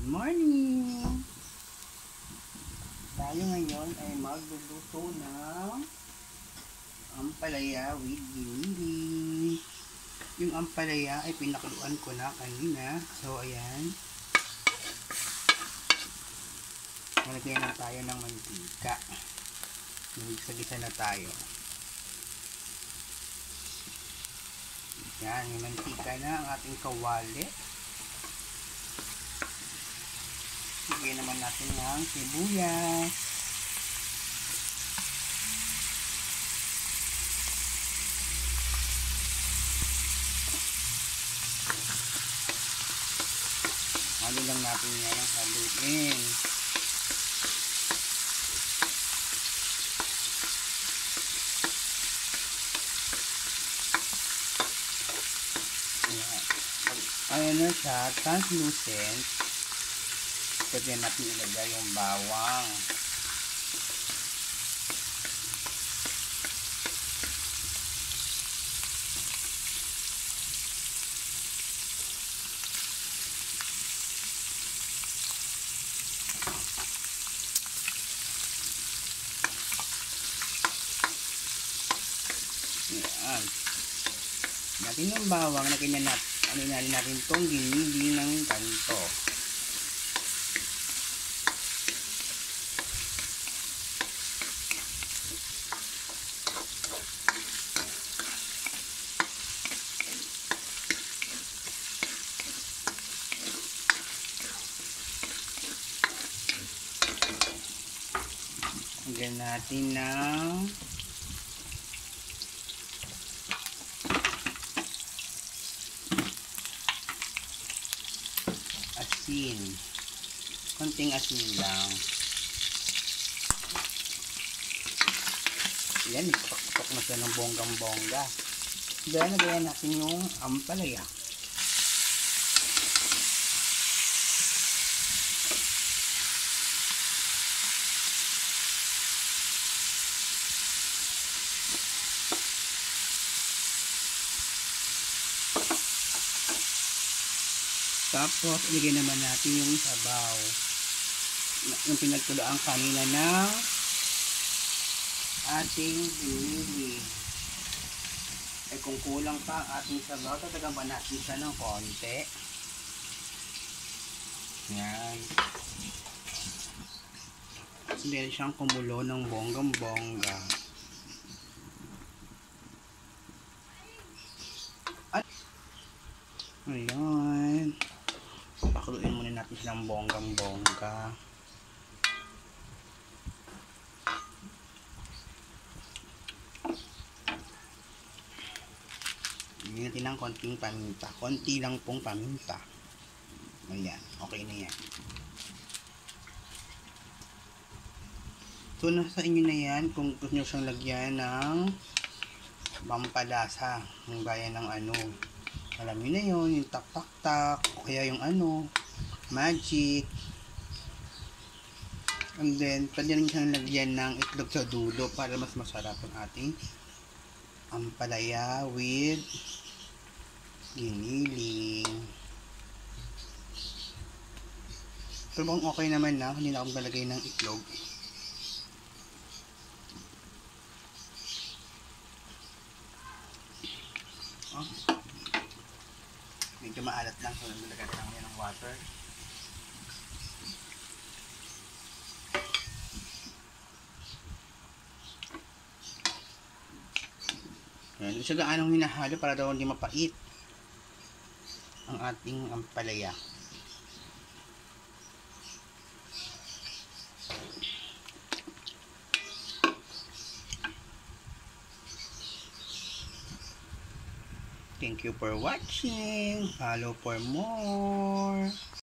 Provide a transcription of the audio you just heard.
Good morning! Tayo ngayon ay magluluto ng ampalaya with ginili. Yung ampalaya ay pinakuluan ko na kanina. So, ayan. Nalagyan na tayo ng mantika. Nagisa-gisa na tayo. Yan, may mantika na ang ating kawali. Lagyan naman natin ng sibuyas. Halo lang natin yan ang haluin. Ayan na siya, translucent. Pwede natin ilagay yung bawang. Ayan. Natin yung bawang, lagyan natin itong ginili ng kanto. Lagyan natin ng asin. Konting asin lang. Yan, ipapak-papak na siya ng bonggang-bongga. Then, lagyan natin yung ampalaya. Tapos, ilagay naman natin yung sabaw. Yung pinagkulaan kanina ng ating ginili. Ay kung kulang pa ang ating sabaw, tatagan pa natin siya ng konti. Yan. Meron siyang kumulo ng bonggang-bongga. Ayan. Pakuluin muna natin silang bonggang-bongga. Bigyan natin ng konting paminta. Konti lang pong paminta. Ayan. Okay na yan. So, nasa inyo na yan kung gusto nyo siyang lagyan ng pampalasa. Yung gaya ng ano. Alam nyo na yun. Yung tak-tak-tak. O kaya yung ano. Magic. And then, pwede rin siyang lagyan ng itlog sa dulo para mas masarap ang ating ampalaya with giniling. Pero kung okay naman na, hindi na akong galagay ng itlog. Oh. Medyo maalat lang, so nalagyan lang yan ng water. Hindi siya gaanong hinahalo para daw hindi mapait ang ating ampalaya. Thank you for watching. Follow for more.